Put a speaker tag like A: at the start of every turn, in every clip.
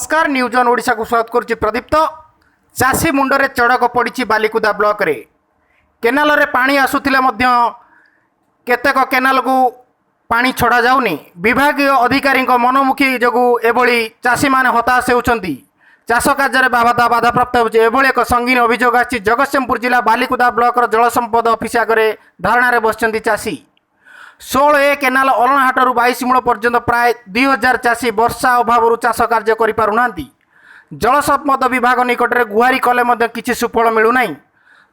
A: नमस्कार news on Odisha को स्वागत करुच्ची प्रदीप्त। चाषी मुंडरे चढ़क पड़ी बालिकुदा ब्लॉक रे केनाल रे पानी आसुथिले मध्य केतेक केनाल को पानी छड़ा जाउनी। विभागीय अधिकारी मनोमुखी जोगु एभली चाषी माने हताश होउछंती। चाष कार्य बाधाप्राप्त होउछे। एभली एक संगीन अभियोग आछि। जगतसिंहपुर जिला बालिकुदा ब्लॉक जल संपद ऑफिस आगे धारणा रे बसचंती चाषी। 16 केनाल अलणाहाटू 22 मूल पर्यंत प्राय 2000 चाषी वर्षा अभाव चाष कार्य करिपारुना। जल संपद विभाग निकट में गुहारी कले किसी सुफल मिलूना।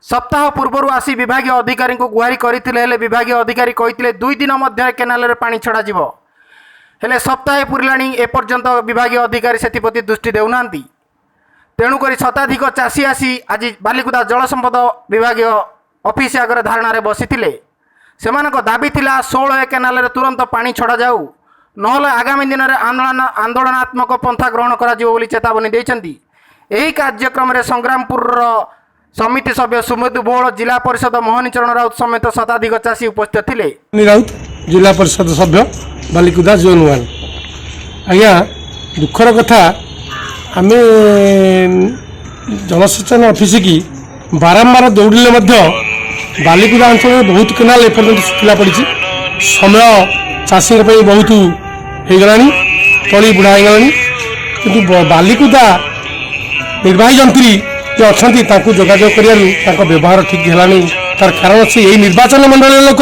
A: सप्ताह पूर्व आसी विभागीय अधिकारी को गुहारी करते विभागीय अधिकारी कहते 2 दिन मध्य केनाल पानी छड़ा हेले सप्ताहे पूरला एपर्यंत विभागीय अधिकारी से दृष्टि देना। तेणुक शताधिक चाषी आसी आज बालिकुदा जल संपद विभागीय ऑफिस आगे धारणा रे बसी सेमानक दाबी थिला 16 केनाल रे तुरंत पानी छड़ा जाऊ नहले आगामी दिन में आंदोलनात्मक पंथा ग्रहण करा जिवो बोली चेतावनी देइछंती। एही कार्यक्रम रे संग्रामपुर समिति सभ्य सुमेधु बोहल जिला परिषद मोहनी चरण राउत समेत शताधिक चाषी उपस्थित थिले।
B: राउत जिला परिषद सभ्य बालिकुदा जोन 1। आज्ञा दुखर कथा आम जनसेचन ऑफिस की बारंबार दौड़िले बालिकुदा अंचल में बहुत केनाल एपर्यंत शुखला पड़ी। समय चाषी बहुत होगला तली बुढ़ा होगला कि बालिकुदा निर्वाही जंत्री जे अच्छा जोगाजोग कर व्यवहार ठीक है। तार कारण से यही निर्वाचन मंडल लोक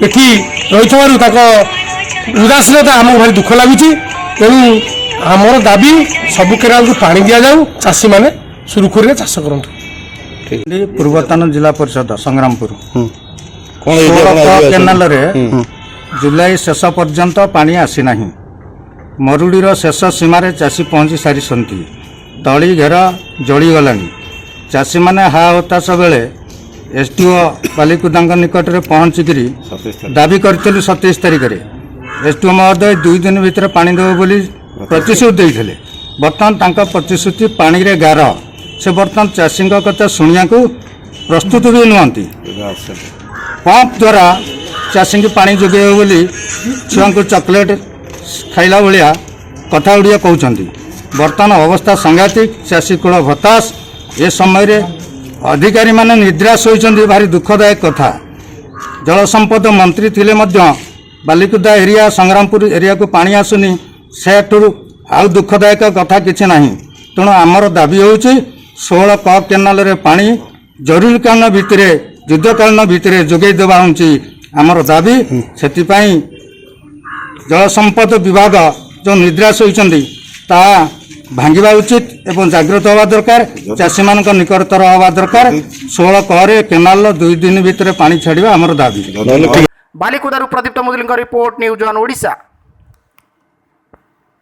B: ये रही उदासीनता आमको भारी दुख लगुच। तेणु आमर दाबी सबू केनाल को पानी दि जाऊ चाषी मैंने सुरुखुरी चाष करूँ।
C: पूर्वतन जिला परिषद संग्रामपुर 16 केनाल रे जुलाई शेष पर्यंत पानी आसी नाही। मरुड़ीर शेष सीमार चाषी पहुँची सारी सन्ति। तली घेर जलीगला। चाषी मैंने हा हताश बेले एसडीओ बालिकुदा निकट में पहुँचिकी दाबी कर 27 तारिख में एसडीओ महोदय 2 दिन भितर पानी देव बोली प्रतिश्रुति देते। बर्तमान प्रतिश्रुति पानी रे गार से बर्तमान चाषी कथा शुणा को प्रस्तुत भी नुहति। पंप द्वारा चाषी की पानी जोगे बोली छुआ को चॉकलेट खाइला भाया कथा गुड़िया कहते। बर्तमान अवस्था सांघातिक। चाषी कूल हताश। ए समय रे अधिकारी माने निद्राश होइछन्ति। भारी दुखदायक कथा। जल संपद मंत्री थिले मध्य बालिकुदा एरिया संग्रामपुर एरिया को पानी आसुनी से आउ दुखदायक कथा किछि नाही। तेणु आमर दाबी होउछि 16 क केनाल रे पानी जरूरीकालीन भितर युद्धकालीन भितर जोगई देवा हूँ आमर दाबी। से जल संपद विभाग जो निद्राश होती ता भांगा उचित एवं जागृत हवा दरकार। चाषी मान निकटतर हवा दरकार। 16 क केनाल 2 दिन भितर पानी छाड़ा आमर दाबी।
A: बालिकुदारू प्रदीप्त Muduli report news on Odisha.